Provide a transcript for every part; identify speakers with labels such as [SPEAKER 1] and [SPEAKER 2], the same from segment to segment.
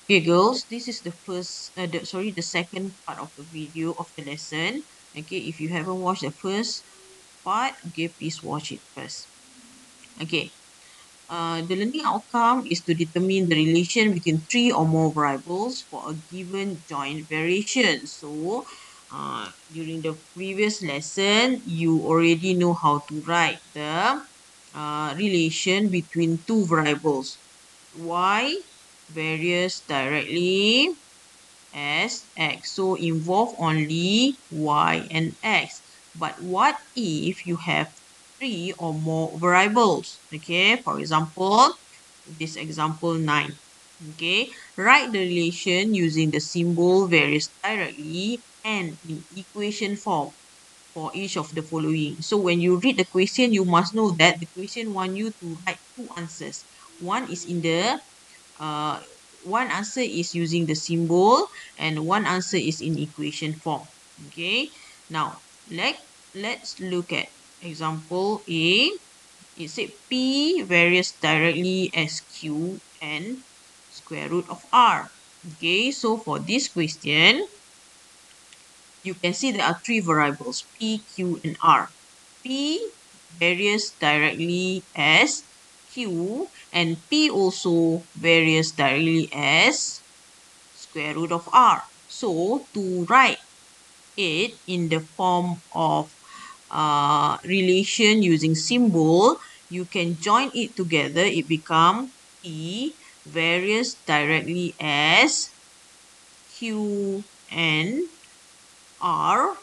[SPEAKER 1] Okay, girls, this is the the second part of the video of the lesson. Okay, if you haven't watched the first part, okay, please watch it first. Okay, the learning outcome is to determine the relation between three or more variables for a given joint variation. So, during the previous lesson, you already know how to write the relation between two variables. Y varies directly as x. So involve only y and x. But what if you have three or more variables? Okay, for example, this example 9. Okay, write the relation using the symbol varies directly and in equation form for each of the following. So when you read the question, you must know that the question want you to write two answers. One is in the uh, one answer is using the symbol and one answer is in equation form. Okay, now let's look at example A. It said P varies directly as Q and square root of R. Okay, so for this question, you can see there are three variables P, Q, and R. P varies directly as Q and P also varies directly as square root of R. So to write it in the form of relation using symbol, you can join it together. It become P varies directly as Q and R.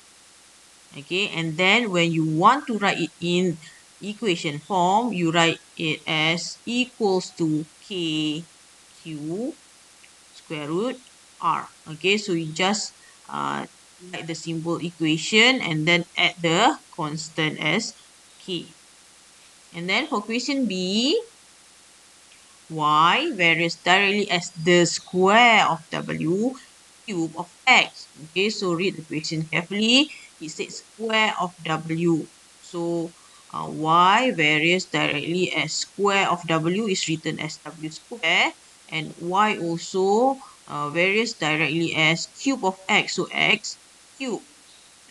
[SPEAKER 1] Okay, and then when you want to write it in equation form, you write it as equals to KQ square root R. Okay, so you just write the symbol equation and then add the constant as K. And then for question B, Y varies directly as the square of W cube of X. Okay, so read the question carefully. It says square of W. So Y varies directly as square of W is written as W square, and Y also varies directly as cube of X. So X cube.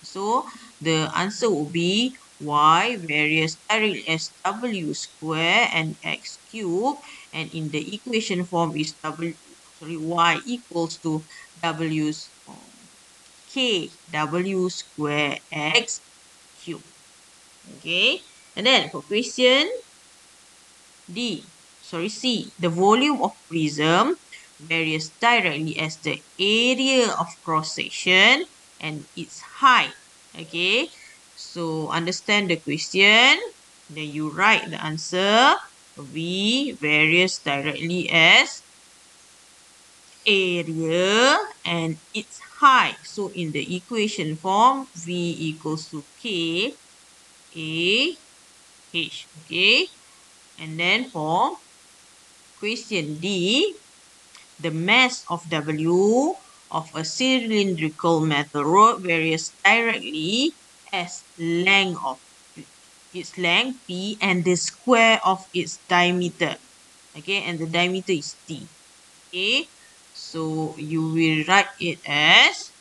[SPEAKER 1] So the answer will be y varies directly as w square and x cube, and in the equation form is y equals to w's k w square x cube. Okay, and then for question C, the volume of prism varies directly as the area of cross section and its height. Okay, so understand the question, then you write the answer. V varies directly as area and its height. So in the equation form, V equals to K A H. Okay, and then for question D, the mass of W of a cylindrical metal rod varies directly as length of its length P and the square of its diameter. Okay, and the diameter is T. Okay, so you will write it as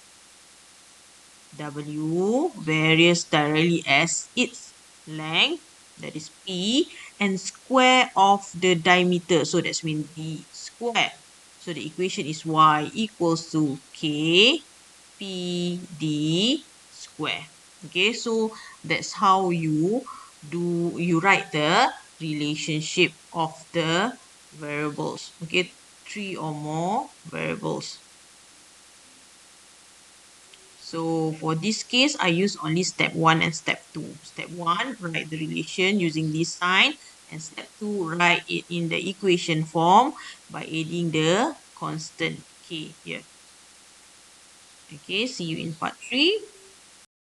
[SPEAKER 1] W varies directly as its length, that is P, and square of the diameter. So that's mean D square. So the equation is Y equals to K P D square. Okay, so that's how you write the relationship of the variables. Okay, three or more variables. So for this case, I use only step 1 and step 2. Step 1, write the relation using this sign. And step 2, write it in the equation form by adding the constant k here. Okay, see you in part 3.